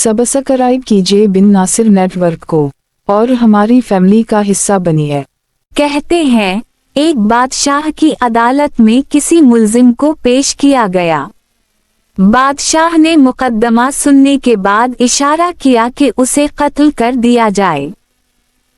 Subscribe कीजिए बिन Nasir network को और हमारी फैमिली का हिस्सा बनिए। कहते हैं, एक बादशाह की अदालत में किसी मुल्जिम को पेश किया गया। बादशाह ने मुकद्दमा सुनने के बाद इशारा किया कि उसे कत्ल कर दिया जाए।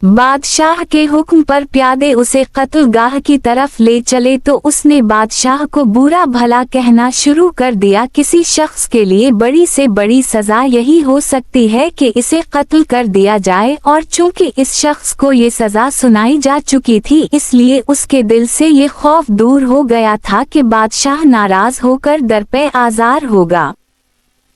बादशाह के हुक्म पर प्यादे उसे कत्लगाह की तरफ ले चले तो उसने बादशाह को बुरा भला कहना शुरू कर दिया। किसी शख्स के लिए बड़ी से बड़ी सजा यही हो सकती है कि इसे कत्ल कर दिया जाए, और चूंकि इस शख्स को ये सजा सुनाई जा चुकी थी इसलिए उसके दिल से ये खौफ दूर हो गया था कि बादशाह नाराज होकर दरपे आज़ार होगा।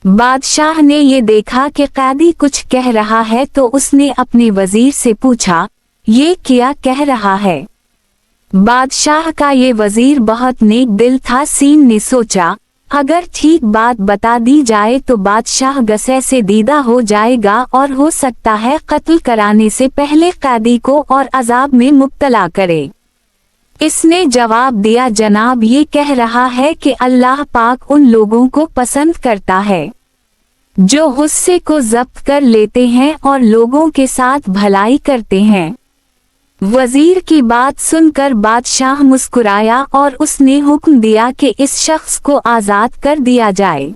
बादशाह ने ये देखा कि कैदी कुछ कह रहा है तो उसने अपने वजीर से पूछा, ये क्या कह रहा है? बादशाह का ये वजीर बहुत नेक दिल था। सीन ने सोचा, अगर ठीक बात बता दी जाए तो बादशाह गसे से दीदा हो जाएगा और हो सकता है कत्ल कराने से पहले कैदी को और अजाब में मुब्तला करे। इसने जवाब दिया, जनाब ये कह रहा है कि अल्लाह पाक उन लोगों को पसंद करता है जो गुस्से को जब्त कर लेते हैं और लोगों के साथ भलाई करते हैं। वजीर की बात सुनकर बादशाह मुस्कुराया और उसने हुक्म दिया कि इस शख्स को आज़ाद कर दिया जाए।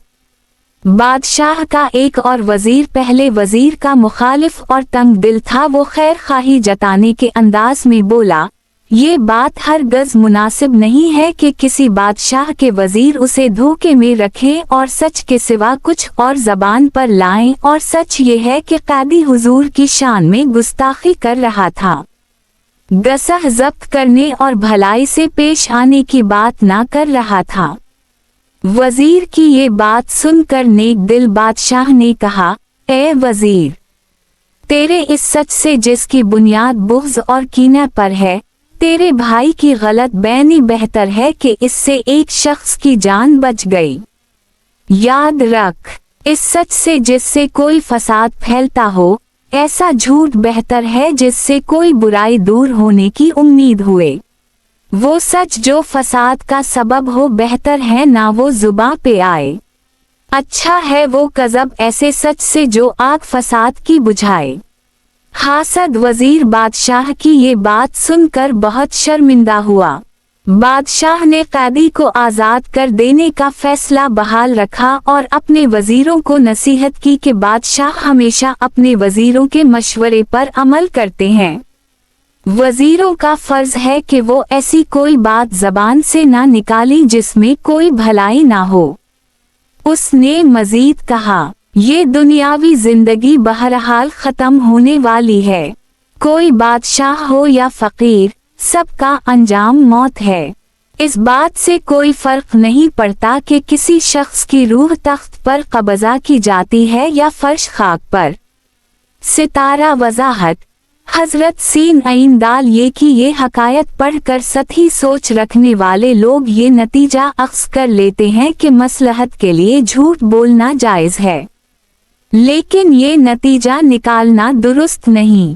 बादशाह का एक और वजीर पहले वजीर का मुखालिफ और तंग दिल था। वो खैर खाही जताने के अंदाज में बोला, ये बात हरगज़ मुनासिब नहीं है कि किसी बादशाह के वजीर उसे धोखे में रखें और सच के सिवा कुछ और जबान पर लाएं, और सच ये है कि कादी हुजूर की शान में गुस्ताखी कर रहा था। गसह जब्त करने और भलाई से पेश आने की बात ना कर रहा था। वजीर की ये बात सुनकर नेक दिल बादशाह ने कहा, ए वजीर, तेरे इस सच से जिसकी बुनियाद बुग़्ज़ और कीने पर है, तेरे भाई की गलत बयानी बेहतर है कि इससे एक शख्स की जान बच गई। याद रख, इस सच से जिससे कोई फसाद फैलता हो, ऐसा झूठ बेहतर है जिससे कोई बुराई दूर होने की उम्मीद हुए। वो सच जो फसाद का सबब हो बेहतर है ना वो जुबां पे आए। अच्छा है वो कज़ब ऐसे सच से जो आग फसाद की बुझाए। हासद वजीर बादशाह की ये बात सुनकर बहुत शर्मिंदा हुआ। बादशाह ने कैदी को आज़ाद कर देने का फैसला बहाल रखा और अपने वजीरों को नसीहत की कि बादशाह हमेशा अपने वजीरों के मशवरे पर अमल करते हैं। वजीरों का फर्ज है कि वो ऐसी कोई बात ज़बान से ना निकालें जिसमें कोई भलाई ना हो। उसने मजीद कहा, ये दुनियावी जिंदगी बहरहाल खत्म होने वाली है। कोई बादशाह हो या फकीर, सबका अंजाम मौत है। इस बात से कोई फर्क नहीं पड़ता कि किसी शख्स की रूह तख्त पर कब्जा की जाती है या फर्श खाक पर। सितारा वजाहत हजरत सीन आइन दाल ये हकायत पढ़कर सतही सोच रखने वाले लोग ये नतीजा अख्ज़ कर लेते हैं कि मसलहत के लिए झूठ बोलना जायज़ है, लेकिन ये नतीजा निकालना दुरुस्त नहीं।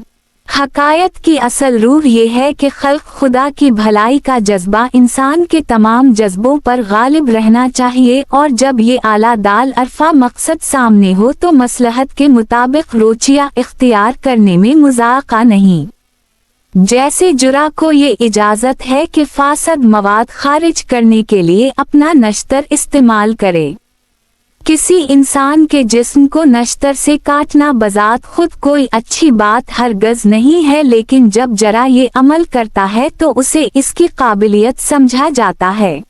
हकायत की असल रूह ये है कि खल्क खुदा की भलाई का जज्बा इंसान के तमाम जज्बों पर गालिब रहना चाहिए, और जब ये आला दाल अरफा मकसद सामने हो तो मसलहत के मुताबिक रोचिया इख्तियार करने में मुज़ाक़ा नहीं। जैसे जुरा को ये इजाज़त है कि फासद मवाद खारिज करने के लिए अपना नश्तर इस्तेमाल करे। किसी इंसान के जिस्म को नश्तर से काटना बजात खुद कोई अच्छी बात हरगज़ नहीं है, लेकिन जब जरा ये अमल करता है तो उसे इसकी काबिलियत समझा जाता है।